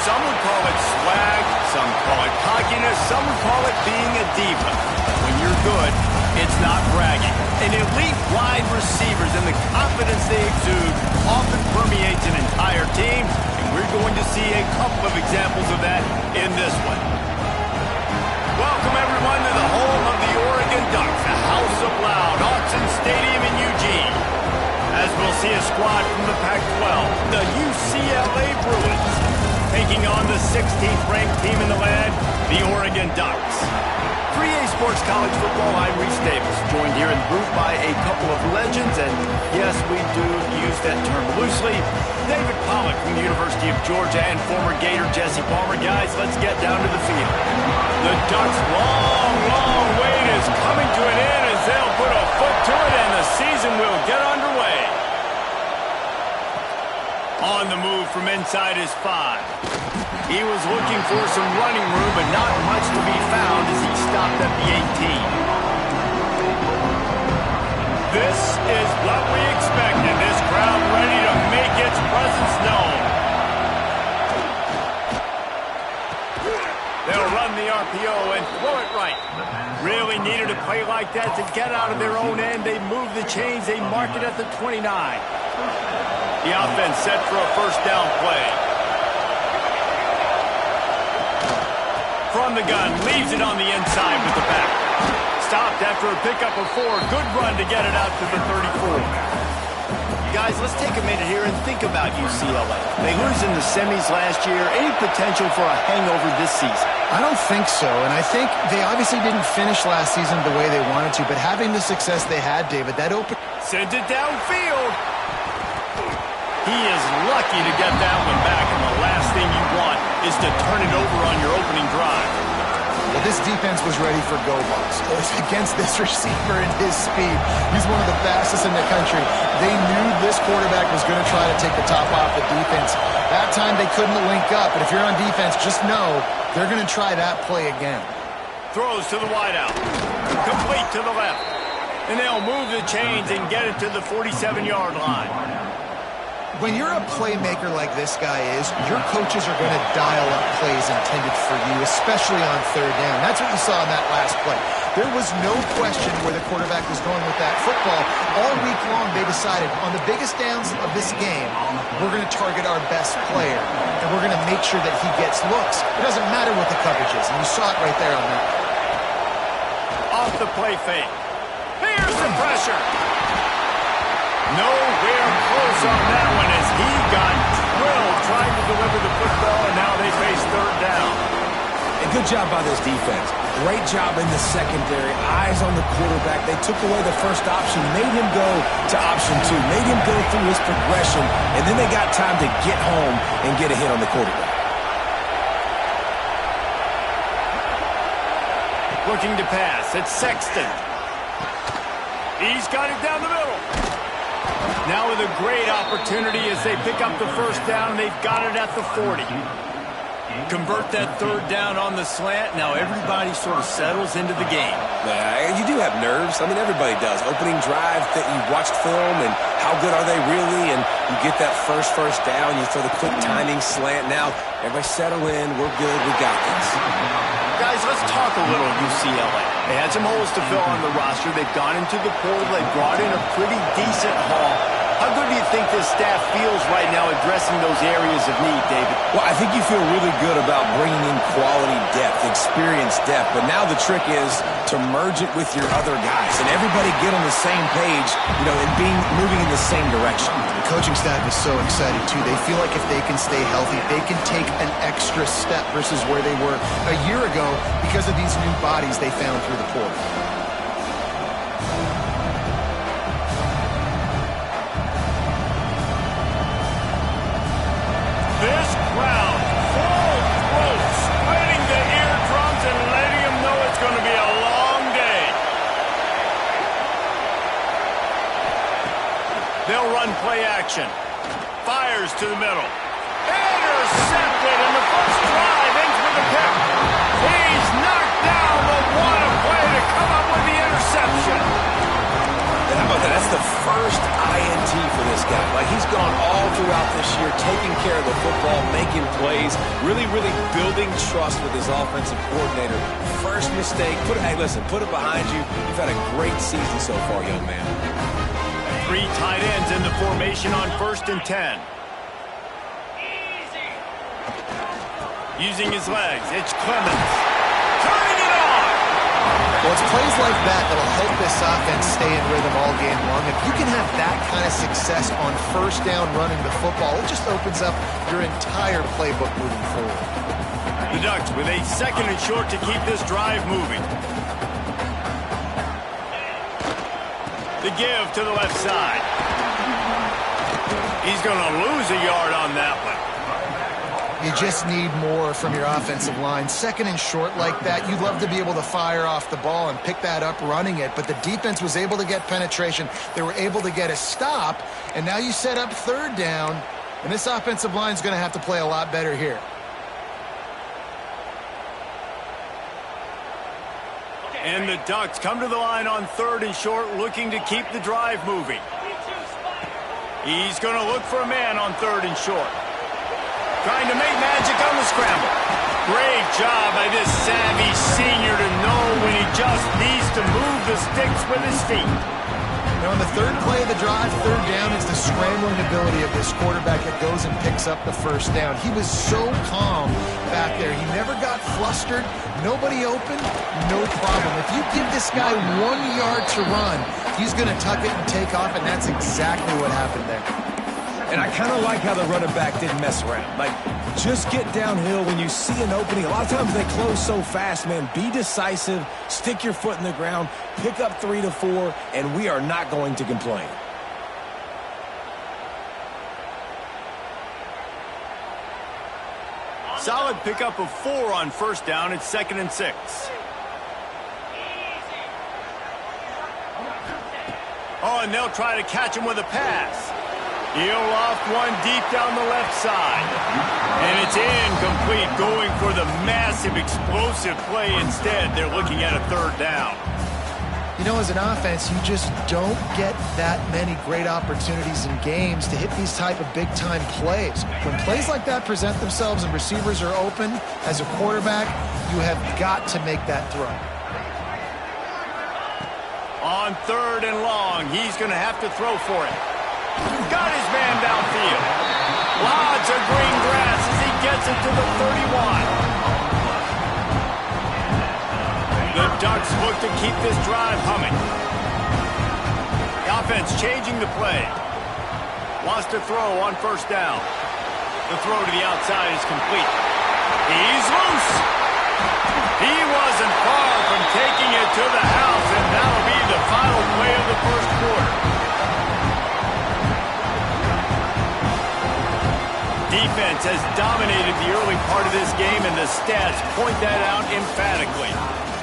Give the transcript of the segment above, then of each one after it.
Some would call it swag, some call it cockiness, some would call it being a diva. When you're good, it's not bragging. And elite wide receivers and the confidence they exude often permeates an entire team, and we're going to see a couple of examples of that in this one. Welcome, everyone, to the home of the Oregon Ducks, the House of Loud, Autzen Stadium in Eugene. As we'll see a squad from the Pac-12, the UCLA Bruins, taking on the 16th-ranked team in the land, the Oregon Ducks. 3A Sports College Football, I'm Reese Davis, joined here in the booth by a couple of legends, and yes, we do use that term loosely. David Pollack from the University of Georgia and former Gator Jesse Palmer. Guys, let's get down to the field. The Ducks' long wait is coming to an end as they'll put a foot to it, and the season will get underway. On the move from inside his 5. He was looking for some running room, but not much to be found as he stopped at the 18. This is what we expected. This crowd ready to make its presence known. They'll run the RPO and throw it right. Really needed a play like that to get out of their own end. They move the chains. They mark it at the 29. The offense set for a first down play. From the gun, leaves it on the inside with the back. Stopped after a pickup of 4. Good run to get it out to the 34. Guys, let's take a minute here and think about UCLA. They lose in the semis last year. Any potential for a hangover this season? I don't think so, and I think they obviously didn't finish last season the way they wanted to, but having the success they had, David, that opened... Sends it downfield. He is lucky to get that one back, and the last thing you want is to turn it over on your opening drive. Well, this defense was ready for go balls. Against this receiver and his speed. He's one of the fastest in the country. They knew this quarterback was going to try to take the top off the defense. That time they couldn't link up, but if you're on defense, just know they're going to try that play again. Throws to the wideout. Complete to the left. And they'll move the chains and get it to the 47-yard line. When you're a playmaker like this guy is, your coaches are going to dial up plays intended for you, especially on third down. That's what you saw in that last play. There was no question where the quarterback was going with that football. All week long, they decided on the biggest downs of this game, we're going to target our best player, and we're going to make sure that he gets looks. It doesn't matter what the coverage is, and you saw it right there on that. Off the play fake. Here's the pressure. Nowhere close on that one as he got drilled trying to deliver the football, and now they face third down. A good job by this defense. Great job in the secondary. Eyes on the quarterback. They took away the first option, made him go to option 2, made him go through his progression, and then they got time to get home and get a hit on the quarterback. Looking to pass. It's Sexton. He's got it down the middle. Now with a great opportunity as they pick up the first down. They've got it at the 40. Convert that third down on the slant. Now everybody sort of settles into the game. Yeah, you do have nerves. I mean, everybody does. Opening drive, that you watched film, and how good are they really? And you get that first down. You throw the quick timing slant. Now everybody settle in. We're good. We got this. Guys, let's talk a little UCLA. They had some holes to fill on the roster. They've gone into the portal. They've brought in a pretty decent haul. How good do you think this staff feels right now addressing those areas of need, David? Well, I think you feel really good about bringing in quality depth, experience depth. But now the trick is to merge it with your other guys and everybody get on the same page, and moving in the same direction. The coaching staff is so excited, too. They feel like if they can stay healthy, they can take an extra step versus where they were a year ago because of these new bodies they found through the portal. This crowd, full throat, spreading the eardrums and letting them know it's going to be a long day. They'll run play action. Fires to the middle. Intercepted, and the first drive ends with a pick. He's knocked down, but what a play to come up with the interception. And how about that? That's the first INT for this guy. Like, he's gone all throughout this year, taking care of the football, making plays, really, really building trust with his offensive coordinator. First mistake, hey, listen, put it behind you. You've had a great season so far, young man. 3 tight ends in the formation on 1st and 10. Using his legs, it's Clemens. Turning it on! Well, it's plays like that that'll help this offense stay in rhythm all game long. If you can have that kind of success on 1st down running the football, it just opens up your entire playbook moving forward. The Ducks with a 2nd and short to keep this drive moving. The give to the left side. He's going to lose a yard on that one. You just need more from your offensive line. 2nd and short like that, you'd love to be able to fire off the ball and pick that up running it, but the defense was able to get penetration. They were able to get a stop, and now you set up 3rd down, and this offensive line is going to have to play a lot better here. And the Ducks come to the line on 3rd and short, looking to keep the drive moving. He's going to look for a man on 3rd and short. Trying to make magic on the scramble. Great job by this savvy senior to know when he just needs to move the sticks with his feet. Now, on the 3rd play of the drive, 3rd down is the scrambling ability of this quarterback that goes and picks up the 1st down. He was so calm back there. He never got flustered. Nobody open, no problem. If you give this guy 1 yard to run, he's going to tuck it and take off, and that's exactly what happened there. And I kind of like how the running back didn't mess around. Like, just get downhill when you see an opening. A lot of times they close so fast, man. Be decisive, stick your foot in the ground, pick up 3 to 4, and we are not going to complain. Solid pickup of 4 on 1st down. It's 2nd and 6. Oh, and they'll try to catch him with a pass. He'll loft one deep down the left side. And it's incomplete, going for the massive explosive play instead. They're looking at a 3rd down. You know, as an offense, you just don't get that many great opportunities in games to hit these type of big-time plays. When plays like that present themselves and receivers are open, as a quarterback, you have got to make that throw. On 3rd and long, he's going to have to throw for it. Got his man downfield. Lots of green grass as he gets it to the 31. The Ducks look to keep this drive humming. The offense changing the play. Wants to throw on 1st down. The throw to the outside is complete. He's loose. He wasn't far from taking it to the house, and that'll be the final play of the 1st quarter. Defense has dominated the early part of this game, and the stats point that out emphatically.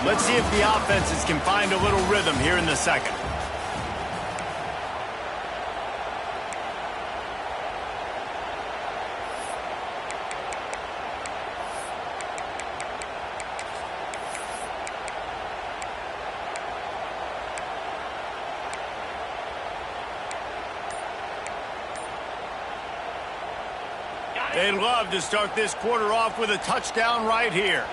Let's see if the offenses can find a little rhythm here in the 2nd. They'd love to start this quarter off with a touchdown right here.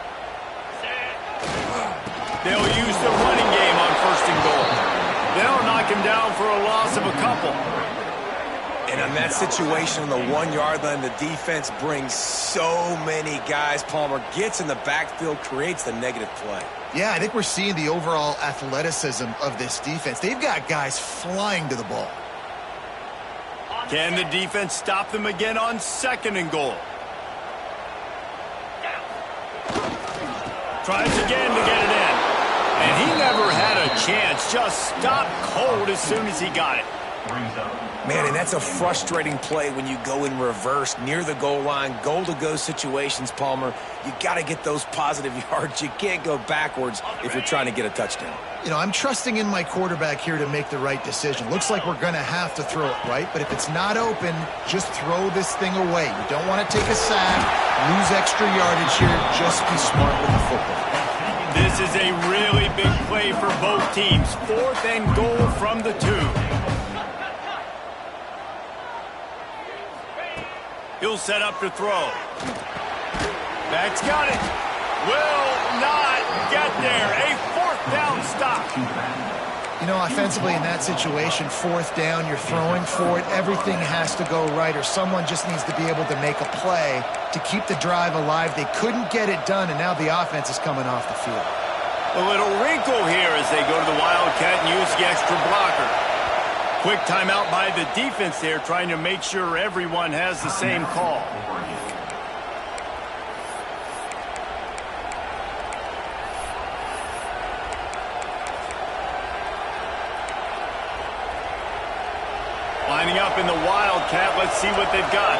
They'll use the running game on 1st and goal. They'll knock him down for a loss of a couple. And in that situation on the 1 yard line, the defense brings so many guys. Palmer gets in the backfield, creates the negative play. Yeah, I think we're seeing the overall athleticism of this defense. They've got guys flying to the ball. Can the defense stop them again on 2nd and goal? Tries again to get it in. And he never had a chance. Just stopped cold as soon as he got it. Man, and that's a frustrating play when you go in reverse near the goal line, goal-to-go situations, Palmer. You got to get those positive yards. You can't go backwards if you're trying to get a touchdown. You know, I'm trusting in my quarterback here to make the right decision. Looks like we're going to have to throw it, right? But if it's not open, just throw this thing away. You don't want to take a sack, lose extra yardage here. Just be smart with the football. This is a really big play for both teams. 4th and goal from the 2. He'll set up to throw. That's got it. Will not get there. A fourth down stop. You know, offensively in that situation, fourth down, you're throwing for it. Everything has to go right, or someone just needs to be able to make a play to keep the drive alive. They couldn't get it done, and now the offense is coming off the field. A little wrinkle here as they go to the Wildcat and use the extra blocker. Quick timeout by the defense there, trying to make sure everyone has the same call. Lining up in the Wildcat. Let's see what they've got.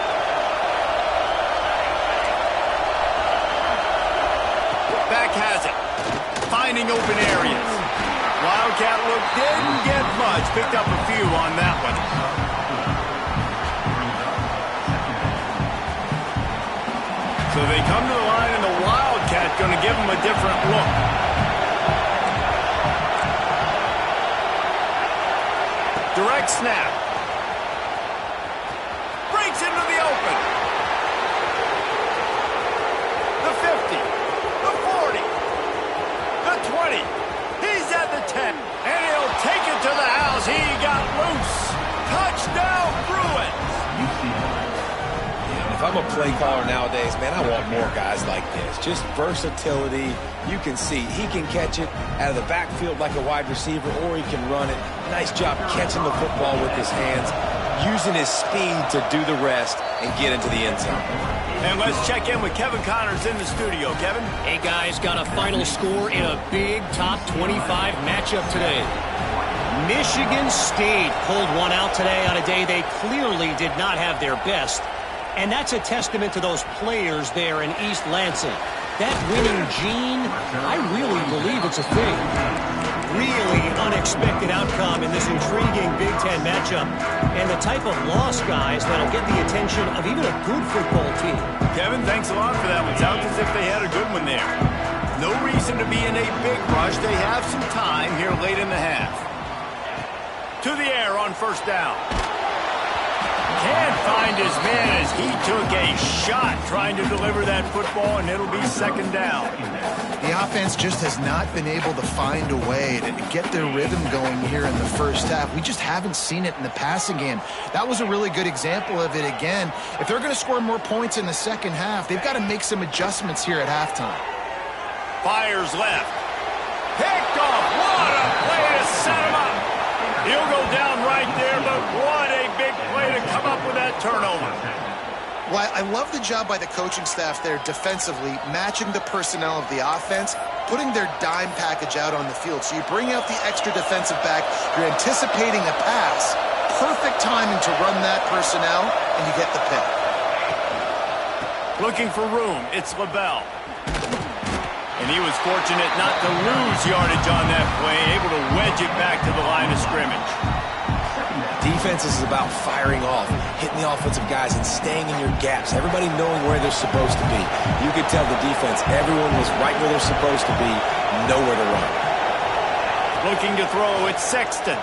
Back has it. Finding open areas. Wildcat look didn't get much. Picked up a few on that one. So they come to the line, and the Wildcat going to give them a different look. Direct snap. Breaks into the open. The 50. The 40. The 20. He's at the 10. And he'll take it to the house. He got loose. Touchdown, Bruins. If I'm a play caller nowadays, man, I want more guys like this. Just versatility. You can see he can catch it out of the backfield like a wide receiver, or he can run it. Nice job catching the football with his hands, using his speed to do the rest and get into the end zone. And let's check in with Kevin Connors in the studio. Kevin? Hey, guys, got a final score in a big top 25 matchup today. Michigan State pulled one out today on a day they clearly did not have their best. And that's a testament to those players there in East Lansing. That winning gene, I really believe it's a thing. Really unexpected outcome in this intriguing Big Ten matchup. And the type of loss, guys, that'll get the attention of even a good football team. Kevin, thanks a lot for that one. Sounds as if they had a good one there. No reason to be in a big rush. They have some time here late in the half. To the air on first down. Can't find his man as he took a shot trying to deliver that football, and it'll be second down. The offense just has not been able to find a way to get their rhythm going here in the first half. We just haven't seen it in the passing game. That was a really good example of it again. If they're going to score more points in the second half, they've got to make some adjustments here at halftime. Fires left. Picked off. What a play to set him up. He'll go down right there, but what a big play to come up with that turnover. Well, I love the job by the coaching staff there defensively, matching the personnel of the offense, putting their dime package out on the field. So you bring out the extra defensive back, you're anticipating a pass, perfect timing to run that personnel, and you get the pick. Looking for room, it's LaBelle. And he was fortunate not to lose yardage on that play, able to wedge it back to the line of scrimmage. Defense is about firing off, hitting the offensive guys and staying in your gaps, everybody knowing where they're supposed to be. You could tell the defense, everyone was right where they're supposed to be, nowhere to run. Looking to throw, it's Sexton.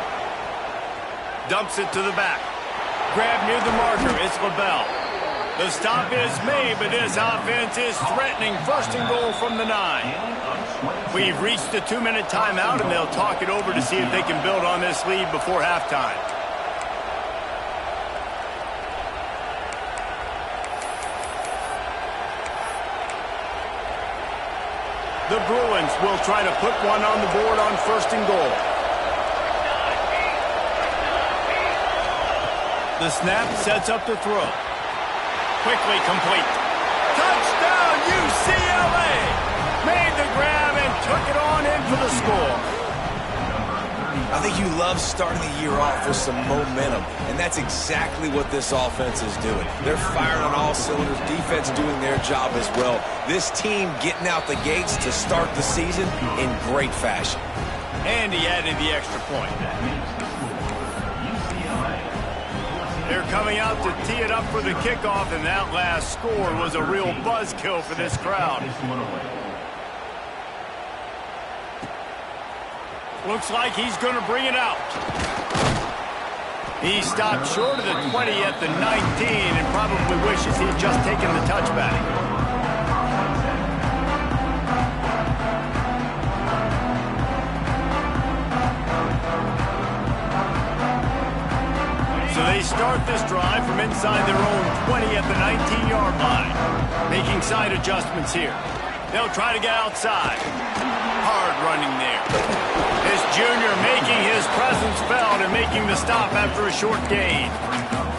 Dumps it to the back. Grab near the marker, it's LaBelle. The stop is made, but this offense is threatening. First and goal from the 9. We've reached the 2-minute timeout, and they'll talk it over to see if they can build on this lead before halftime. The Bruins will try to put one on the board on first and goal. The snap sets up the throw. Quickly complete. Touchdown, UCLA! Made the grab and took it on in for the score. I think you love starting the year off with some momentum, and that's exactly what this offense is doing. They're firing on all cylinders, defense doing their job as well. This team getting out the gates to start the season in great fashion. And he added the extra point. They're coming out to tee it up for the kickoff, and that last score was a real buzzkill for this crowd. Looks like he's going to bring it out. He stopped short of the 20 at the 19 and probably wishes he'd just taken the touchback. So they start this drive from inside their own 20 at the 19-yard line. Making side adjustments here. They'll try to get outside. Hard running there. This junior making his presence felt and making the stop after a short gain.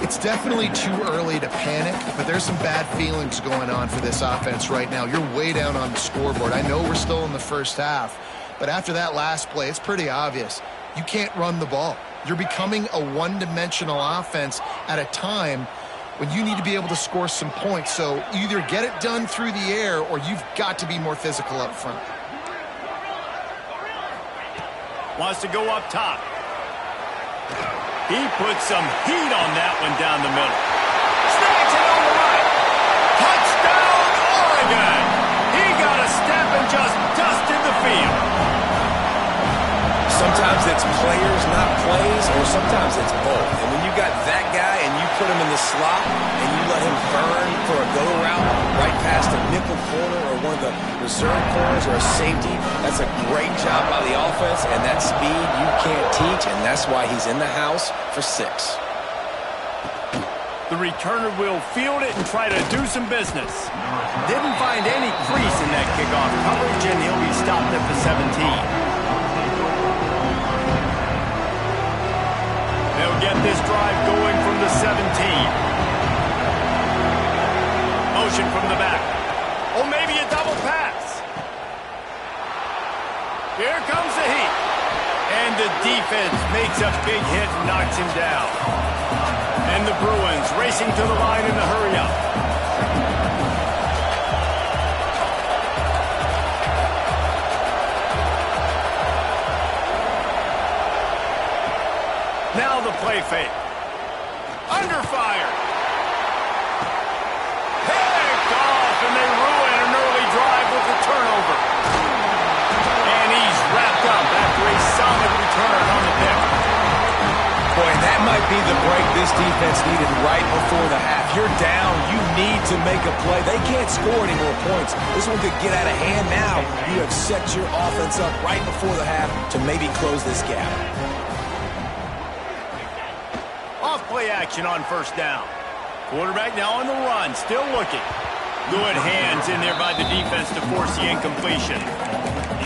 It's definitely too early to panic, but there's some bad feelings going on for this offense right now. You're way down on the scoreboard. I know we're still in the first half, but after that last play, it's pretty obvious. You can't run the ball. You're becoming a one-dimensional offense at a time when you need to be able to score some points. So either get it done through the air or you've got to be more physical up front. Wants to go up top. He puts some heat on that one down the middle. Snags it on the right. Touchdown, Oregon! He got a step and just dusted the field. Sometimes it's players, not plays, or sometimes it's both. And when you got that guy and you put him in the slot and you let him burn for a go route right past a nickel corner or one of the reserve corners or a safety, that's a great job by the offense, and that speed you can't teach, and that's why he's in the house for 6. The returner will field it and try to do some business. Didn't find any crease in that kickoff coverage, and he'll be stopped at the 17. They'll get this drive going from the 17. Motion from the back. Oh, maybe a double pass. Here comes the heat. And the defense makes a big hit and knocks him down. And the Bruins racing to the line in the hurry-up. Now the play fake. Under fire. Picked off, and they ruin an early drive with a turnover. And he's wrapped up after a solid return on the pick. Boy, that might be the break this defense needed right before the half. You're down. You need to make a play. They can't score any more points. This one could get out of hand now. You have set your offense up right before the half to maybe close this gap. Play action on first down. Quarterback now on the run, still looking. Good hands in there by the defense to force the incompletion.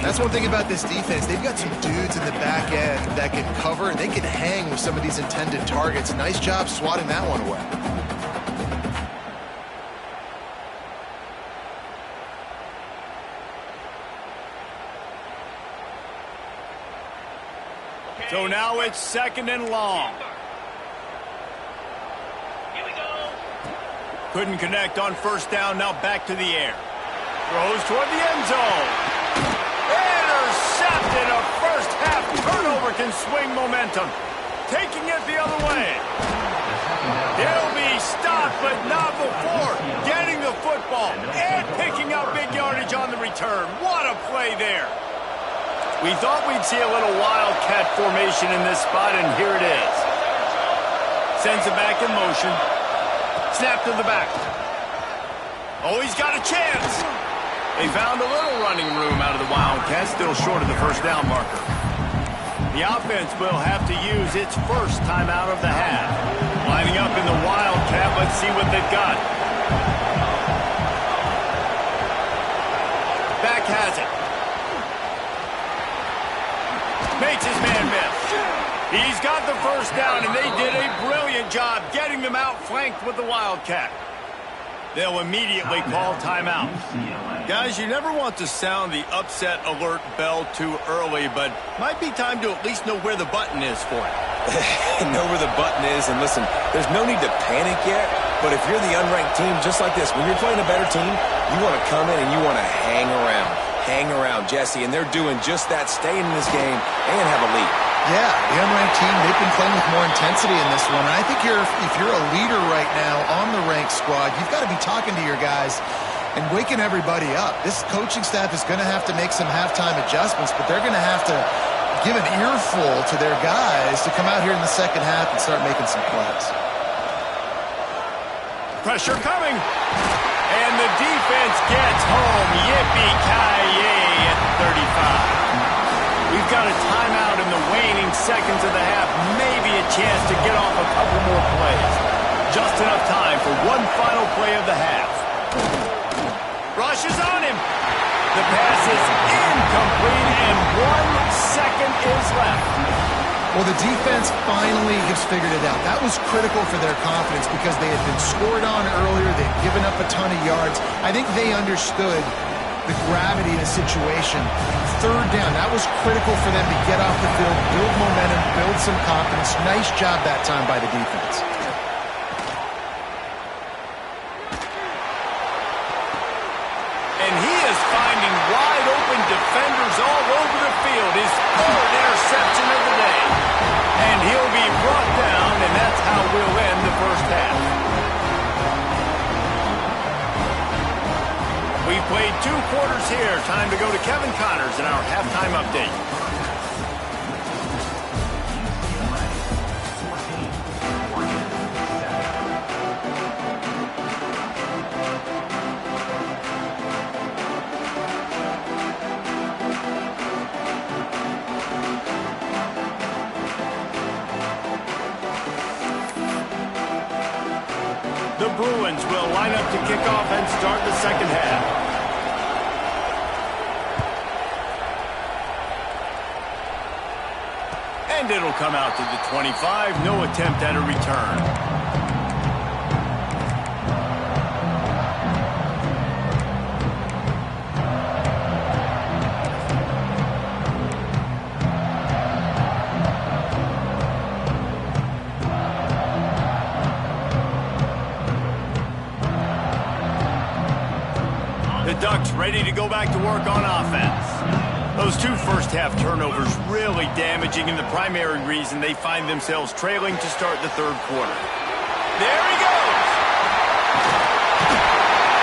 That's one thing about this defense. They've got some dudes in the back end that can cover, and they can hang with some of these intended targets. Nice job swatting that one away. So now it's 2nd and long. Couldn't connect on first down, now back to the air. Throws toward the end zone. Intercepted. A first half turnover can swing momentum. Taking it the other way. He'll be stopped, but not before getting the football and picking up big yardage on the return. What a play there. We thought we'd see a little wildcat formation in this spot, and here it is. Sends it back in motion. Snap to the back. Oh, he's got a chance. They found a little running room out of the Wildcats, still short of the first down marker. The offense will have to use its first timeout of the half. Lining up in the Wildcat, let's see what they've got. Back has it. Makes his man miss. He's got the first down, and they did a brilliant job getting them outflanked with the Wildcat. They'll immediately call timeout. Guys, you never want to sound the upset alert bell too early, but might be time to at least know where the button is for it. Know where the button is, and listen, there's no need to panic yet, but if you're the unranked team, just like this, when you're playing a better team, you want to come in and you want to hang around. Hang around, Jesse, and they're doing just that, staying in this game and have a lead. Yeah, the unranked team, they've been playing with more intensity in this one. And I think if you're a leader right now on the ranked squad, you've got to be talking to your guys and waking everybody up. This coaching staff is going to have to make some halftime adjustments, but they're going to have to give an earful to their guys to come out here in the second half and start making some plays. Pressure coming. And the defense gets home. Yippee-ki-yay at 35. We've got a timeout in the waning seconds of the half. Maybe a chance to get off a couple more plays. Just enough time for one final play of the half. Rush is on him. The pass is incomplete, and 1 second is left. Well, the defense finally has figured it out. That was critical for their confidence because they had been scored on earlier. They'd given up a ton of yards. I think they understood the gravity of the situation. Third down, that was critical for them to get off the field, build momentum, build some confidence. Nice job that time by the defense. And he is finding wide-open defenders all over the field. His third interception of the day. And he'll be brought down, and that's how we'll end the first half. We've played 2 quarters here. Time to go to Kevin Connors in our halftime update. The Bruins will line up to kick off and start the second half. And it'll come out to the 25. No attempt at a return. The Ducks ready to go back to work on offense. Those 2 first-half turnovers really damaging, and the primary reason they find themselves trailing to start the third quarter. There he goes!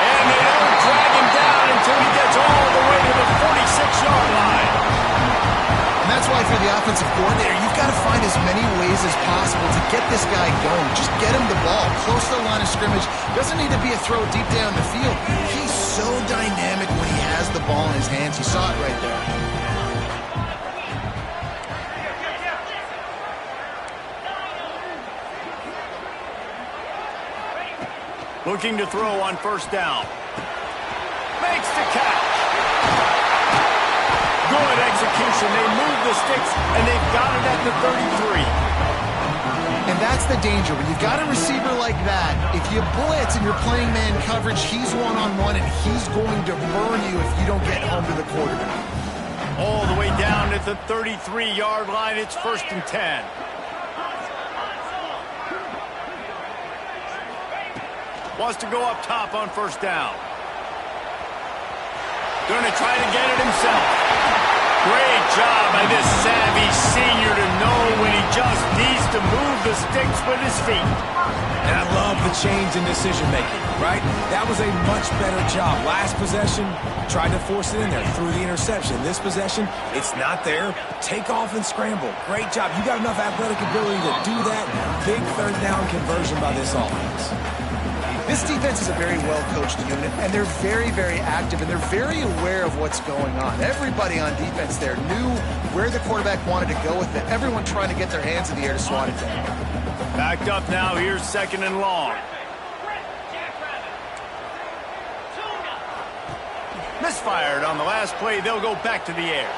And they don't drag him down until he gets all the way to the 46-yard line. And that's why for the offensive coordinator, you've got to find as many ways as possible to get this guy going. Just get him the ball close to the line of scrimmage. Doesn't need to be a throw deep down the field. He's so dynamic when he has the ball in his hands. You saw it right there. Looking to throw on first down. Makes the catch. Good execution. They move the sticks, and they've got it at the 33. And that's the danger. When you've got a receiver like that, if you blitz and you're playing man coverage, he's one-on-one, and he's going to burn you if you don't get home to the quarterback. All the way down at the 33-yard line. It's 1st and 10. Wants to go up top on first down. Going to try to get it himself. Great job by this savvy senior to know when he just needs to move the sticks with his feet. And I love the change in decision-making, right? That was a much better job. Last possession, tried to force it in there, threw the interception. This possession, it's not there. Take off and scramble. Great job. You got enough athletic ability to do that. Big third down conversion by this offense. This defense is a very well-coached unit, and they're very, very active, and they're very aware of what's going on. Everybody on defense there knew where the quarterback wanted to go with it. Everyone trying to get their hands in the air to swat it down. Backed up now. Here's 2nd and long. Misfired on the last play. They'll go back to the air.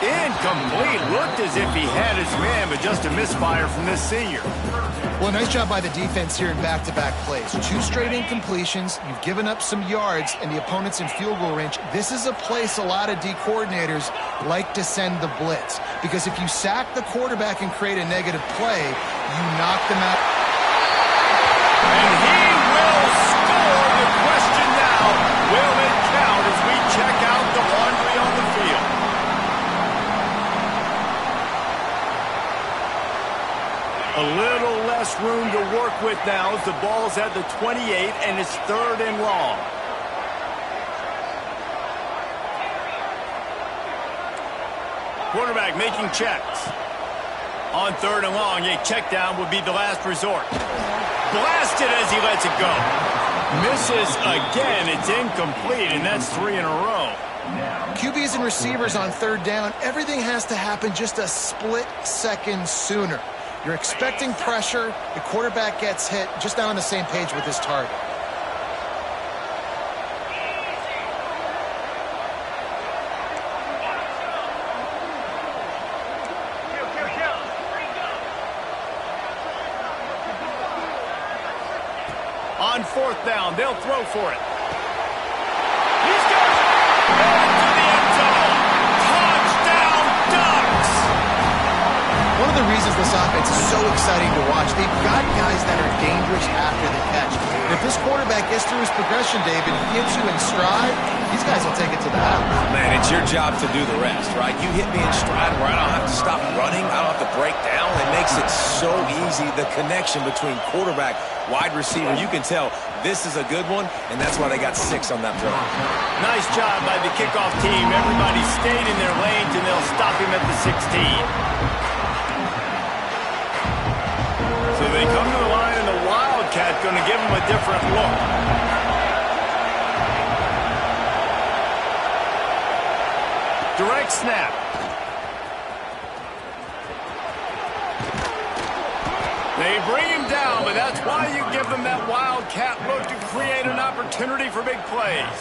Incomplete. Looked as if he had his man, but just a misfire from this senior. Well, nice job by the defense here in back-to-back plays. 2 straight incompletions. You've given up some yards, and the opponent's in field goal range. This is a place a lot of D coordinators like to send the blitz, because if you sack the quarterback and create a negative play, you knock them out. And he will score. The question now, will it count as we check out the laundry on the field? A little less room to work with now as the ball's at the 28 and it's 3rd and long. Quarterback making checks. On 3rd and long, a check down would be the last resort. Blasted as he lets it go. Misses again. It's incomplete, and that's 3 in a row. QBs and receivers on 3rd down, everything has to happen just a split second sooner. You're expecting pressure. The quarterback gets hit, just not on the same page with his target. On 4th down, they'll throw for it. He's got it. Into the end zone. Touchdown, Ducks! One of the reasons this offense is so exciting to watch, they've got guys that are dangerous after the catch. And if this quarterback gets through his progression, David, he gets you in stride, these guys will take it to the house. Man, it's your job to do the rest, right? You hit me in stride where I don't have to stop running. I don't have to break down. It makes it so easy. The connection between quarterback, wide receiver, you can tell this is a good one, and that's why they got 6 on that play. Nice job by the kickoff team. Everybody stayed in their lanes, and they'll stop him at the 16. So they come to the line, and the Wildcat going to give him a different look. Direct snap. They bring him down, but that's why you give them that Wildcat look to create an opportunity for big plays.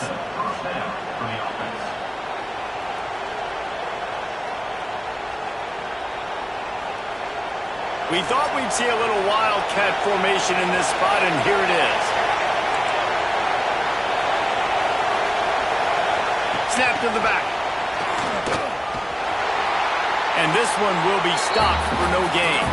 We thought we'd see a little Wildcat formation in this spot, and here it is. Snap to the back. And this one will be stopped for no gain.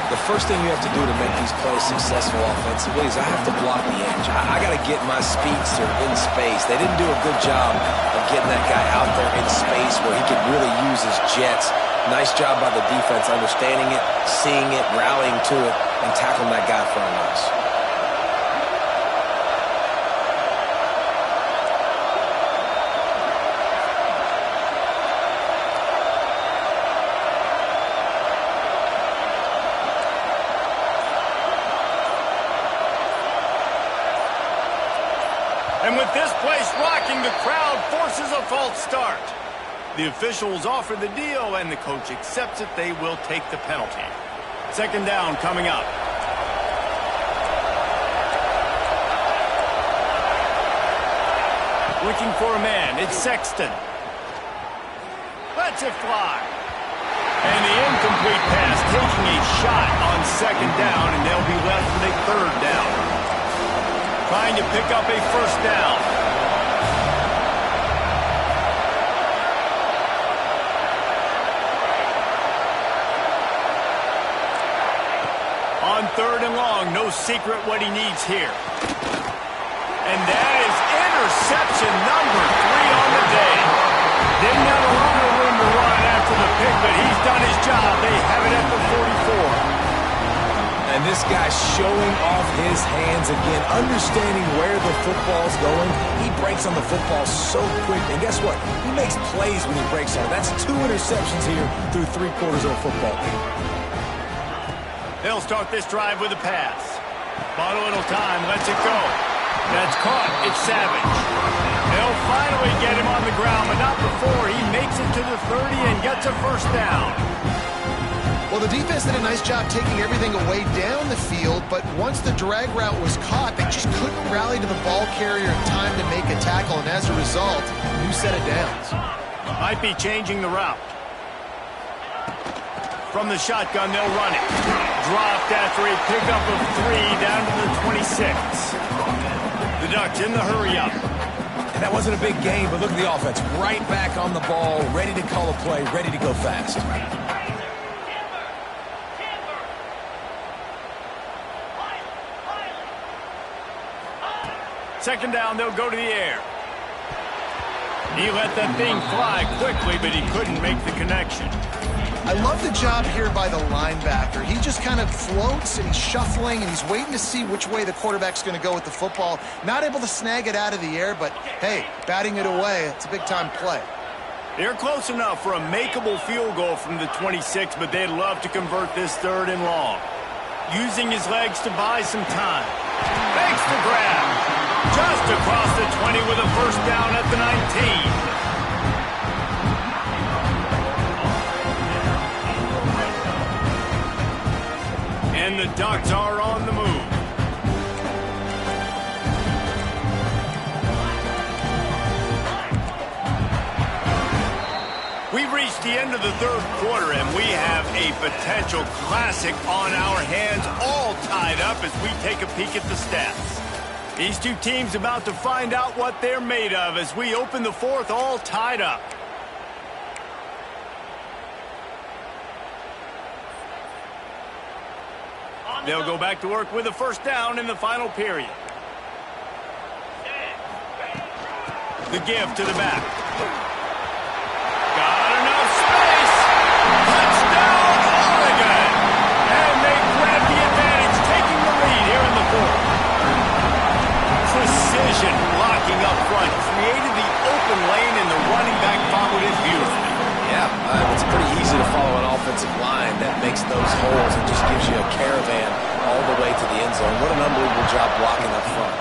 The first thing you have to do to make these plays successful offensively is I have to block the edge. I got to get my speedster in space. They didn't do a good job of getting that guy out there in space where he could really use his jets. Nice job by the defense understanding it, seeing it, rallying to it, and tackling that guy in front of us. And with this place rocking, the crowd forces a false start. The officials offer the deal, and the coach accepts it. They will take the penalty. 2nd down coming up. Looking for a man. It's Sexton. Lets it fly. And the incomplete pass taking a shot on 2nd down, and they'll be left with a 3rd down. Trying to pick up a 1st down. On 3rd and long, no secret what he needs here. And that is interception number 3 on the day. Didn't have a lot of room to run after the pick, but he's done his job. They have it at the 44. And this guy's showing off his hands again, understanding where the football's going. He breaks on the football so quick, and guess what? He makes plays when he breaks on it. That's 2 interceptions here through 3 quarters of a football game. They'll start this drive with a pass. Bought a little time, lets it go. That's caught. It's Savage. They'll finally get him on the ground, but not before he makes it to the 30 and gets a 1st down. Well, the defense did a nice job taking everything away down the field, but once the drag route was caught, they just couldn't rally to the ball carrier in time to make a tackle, and as a result, new set of downs. Might be changing the route. From the shotgun, they'll run it. Dropped after a pickup of 3 down to the 26. The Ducks in the hurry-up. And that wasn't a big game, but look at the offense. Right back on the ball, ready to call a play, ready to go fast. Second down, they'll go to the air. He let that thing fly quickly, but he couldn't make the connection. I love the job here by the linebacker. He just kind of floats, and he's shuffling, and he's waiting to see which way the quarterback's going to go with the football. Not able to snag it out of the air, but, hey, batting it away, it's a big-time play. They're close enough for a makeable field goal from the 26, but they'd love to convert this 3rd and long. Using his legs to buy some time. Makes the grab. Just across the 20 with a first down at the 19. And the Ducks are on the move. We've reached the end of the 3rd quarter, and we have a potential classic on our hands, all tied up as we take a peek at the stats. These two teams about to find out what they're made of as we open the 4th, all tied up. They'll go back to work with a first down in the final period. The give to the back. Got enough space. Touchdown, Oregon. And they grab the advantage, taking the lead here in the 4th. Precision blocking up front. Created the open lane, and the running back followed it beautifully. Yeah, it's pretty easy to follow an offensive line that makes those holes and just gives you a caravan all the way to the end zone. What an unbelievable job blocking up front.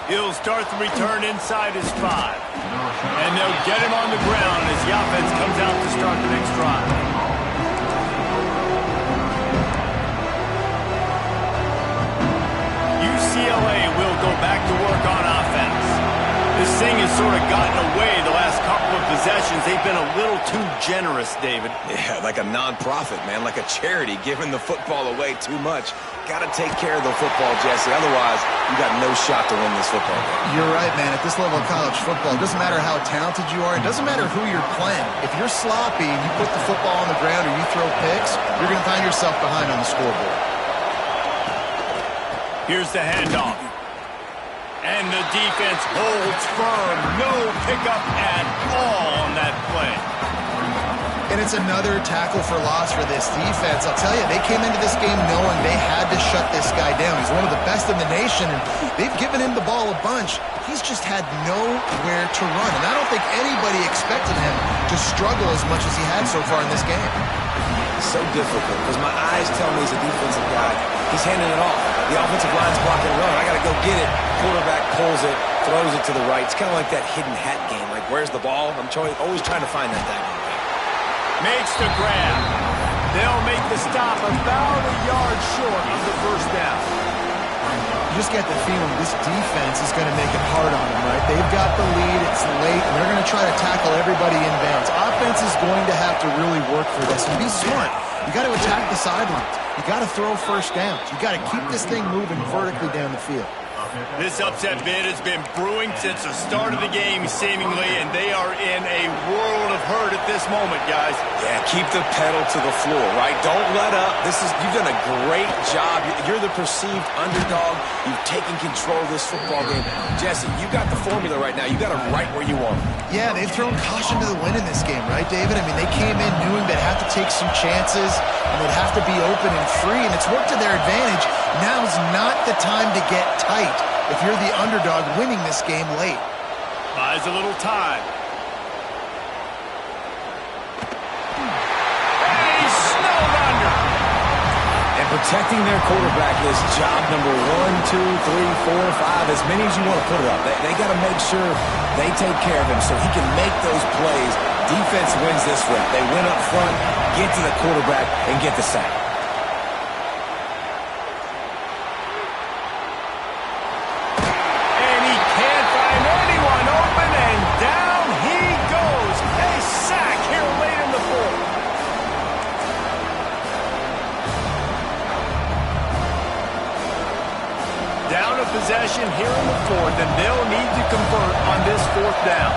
He'll start the return inside his 5. And they'll get him on the ground as the offense comes out to start the next drive. UCLA will go back to work on offense. This thing has sort of gotten away the last couple of possessions. They've been a little too generous, David. Yeah, like a non-profit, man, like a charity, giving the football away too much. Got to take care of the football, Jesse. Otherwise, you got no shot to win this football game. You're right, man. At this level of college football, it doesn't matter how talented you are. It doesn't matter who you're playing. If you're sloppy and you put the football on the ground or you throw picks, you're going to find yourself behind on the scoreboard. Here's the handoff. And the defense holds firm. No pickup at all on that play. And it's another tackle for loss for this defense. I'll tell you, they came into this game knowing they had to shut this guy down. He's one of the best in the nation, and they've given him the ball a bunch. He's just had nowhere to run. And I don't think anybody expected him to struggle as much as he had so far in this game. So difficult because my eyes tell me he's a defensive guy. He's handing it off. The offensive line's blocking a run. I got to go get it. Quarterback pulls it, throws it to the right. It's kind of like that hidden hat game. Like, where's the ball? I'm always trying to find that thing. Makes the grab. They'll make the stop about a yard short of the first down. You just get the feeling this defense is going to make it hard on them, right? They've got the lead. It's late, and they're going to try to tackle everybody in bounds. Offense is going to have to really work for this and be smart. You got to attack the sidelines. You got to throw first downs. You got to keep this thing moving vertically down the field. This upset bid has been brewing since the start of the game, seemingly, and they are in a world of hurt at this moment, guys. Yeah, keep the pedal to the floor, right? Don't let up. You've done a great job. You're the perceived underdog. You've taken control of this football game. Jesse, you got the formula right now. You got it right where you want it. Yeah, they've thrown caution to the wind in this game, right, David? I mean, they came in knowing they'd have to take some chances and they'd have to be open and free, and it's worked to their advantage. Now's not the time to get tight if you're the underdog winning this game late. Buys a little time. And he's snowed under. And protecting their quarterback is job number 1, 2, 3, 4, 5, as many as you want to put it up. They got to make sure they take care of him so he can make those plays. Defense wins this rep. They win up front, get to the quarterback, and get the sack. Possession here in the 4th, and they'll need to convert on this 4th down.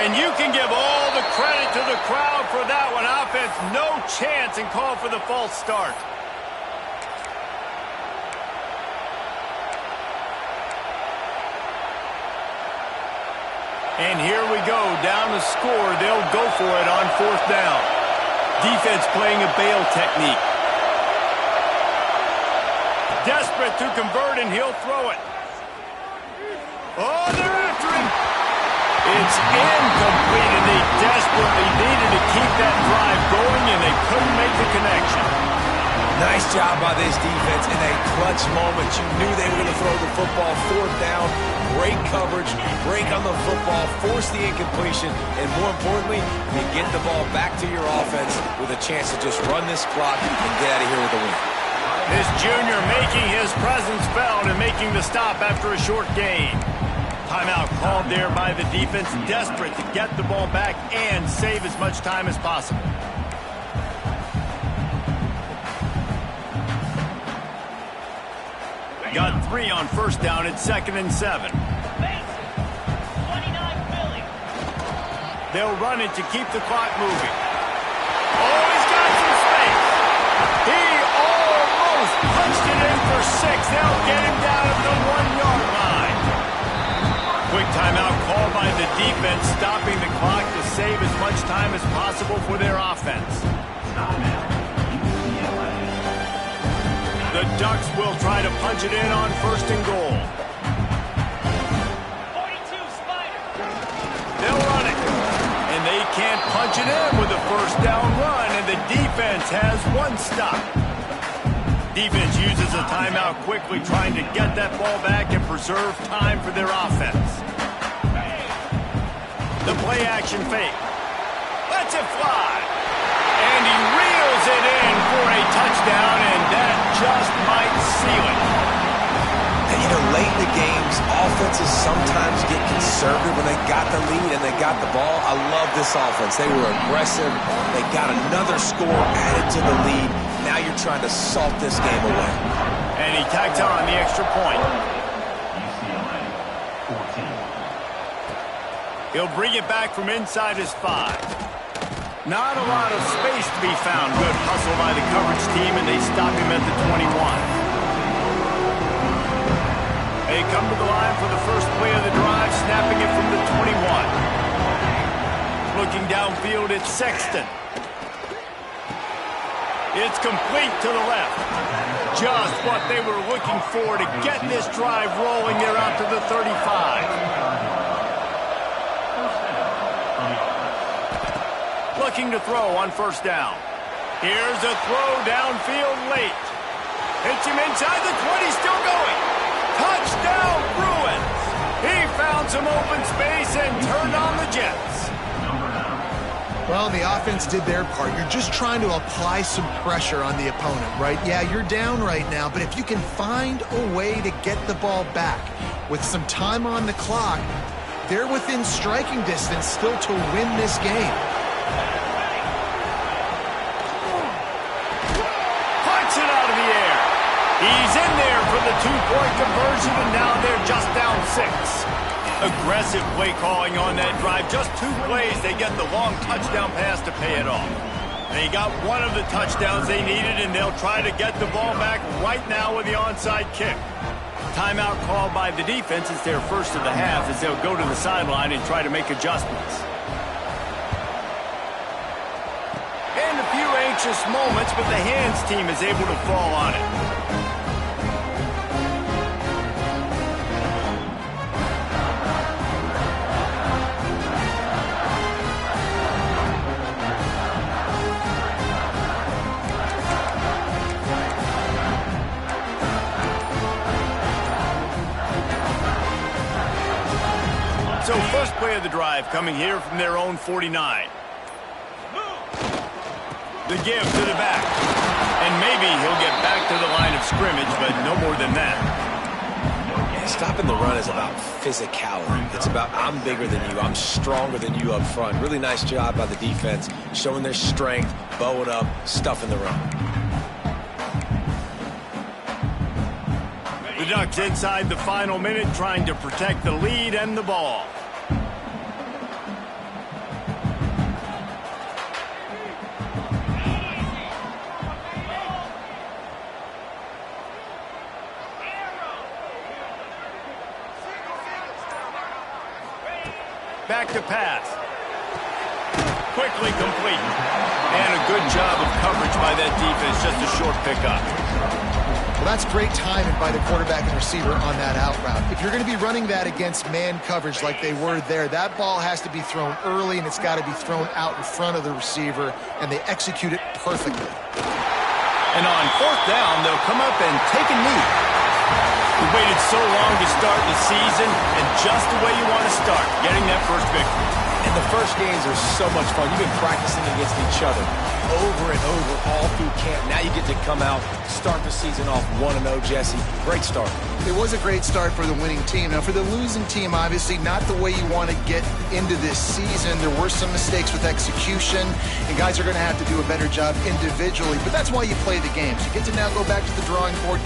And you can give all the credit to the crowd for that one. Offense has no chance and call for the false start. And here we go, down the score. They'll go for it on 4th down. Defense playing a bail technique. Desperate to convert, and he'll throw it. Oh, they're after him. It's incomplete, and they desperately needed to keep that drive going, and they couldn't make the connection. Nice job by this defense in a clutch moment. You knew they were going to throw the football. 4th down, great coverage, break on the football, force the incompletion, and more importantly, you get the ball back to your offense with a chance to just run this clock and get out of here with a win. This junior making his presence felt and making the stop after a short gain. Timeout called there by the defense, desperate to get the ball back and save as much time as possible. Got 3 on 1st down at 2nd and 7. They'll run it to keep the clock moving. Oh, he's got some space. He almost punched it in for 6. They'll get him down at the 1-yard line. Quick timeout called by the defense, stopping the clock to save as much time as possible for their offense. The Ducks will try to punch it in on 1st and goal. 42 Spider. They'll run it. And they can't punch it in with a 1st down run, and the defense has 1 stop. Defense uses a timeout quickly, trying to get that ball back and preserve time for their offense. The play action fake. Lets it fly. And he reels it in for a touchdown, and that just might seal it. And, you know, late in the games, offenses sometimes get conservative when they got the lead and they got the ball. I love this offense. They were aggressive. They got another score added to the lead. Now you're trying to salt this game away. And he tacked on the extra point. He'll bring it back from inside his 5. Not a lot of space to be found. Good hustle by the coverage team, and they stop him at the 21. They come to the line for the first play of the drive, snapping it from the 21. Looking downfield, it's Sexton. It's complete to the left. Just what they were looking for to get this drive rolling. They're out to the 35. Looking to throw on 1st down. Here's a throw downfield late. Hits him inside the 20, still going. Touchdown, Bruins. He found some open space and turned on the Jets. Well, the offense did their part. You're just trying to apply some pressure on the opponent, right? Yeah, you're down right now, but if you can find a way to get the ball back with some time on the clock, they're within striking distance still to win this game. Punts it out of the air. He's in there for the 2-point conversion, and now they're just down 6. Aggressive play calling on that drive. Just 2 plays, they get the long touchdown pass to pay it off. They got one of the touchdowns they needed, and they'll try to get the ball back right now with the onside kick. Timeout called by the defense. It's their first of the half as they'll go to the sideline and try to make adjustments. And a few anxious moments, but the hands team is able to fall on it. So first play of the drive coming here from their own 49. The give to the back. And maybe he'll get back to the line of scrimmage, but no more than that. Stopping the run is about physicality. It's about I'm bigger than you. I'm stronger than you up front. Really nice job by the defense, showing their strength, bowing up, stuffing the run. The Ducks inside the final minute trying to protect the lead and the ball. back to pass. Quickly complete. And a good job of coverage by that defense. Just a short pickup. Well, that's great timing by the quarterback and receiver on that out route. If you're going to be running that against man coverage like they were there, that ball has to be thrown early, and it's got to be thrown out in front of the receiver, and they execute it perfectly. And on fourth down, they'll come up and take a knee. We waited so long to start the season, and just the way you want to start, getting that first victory. And the first games are so much fun. You've been practicing against each other over and over all through camp. Now you get to come out, start the season off 1-0, Jesse. Great start. It was a great start for the winning team. Now, for the losing team, obviously not the way you want to get into this season. There were some mistakes with execution, and guys are going to have to do a better job individually. But that's why you play the games. You get to now go back to the drawing board,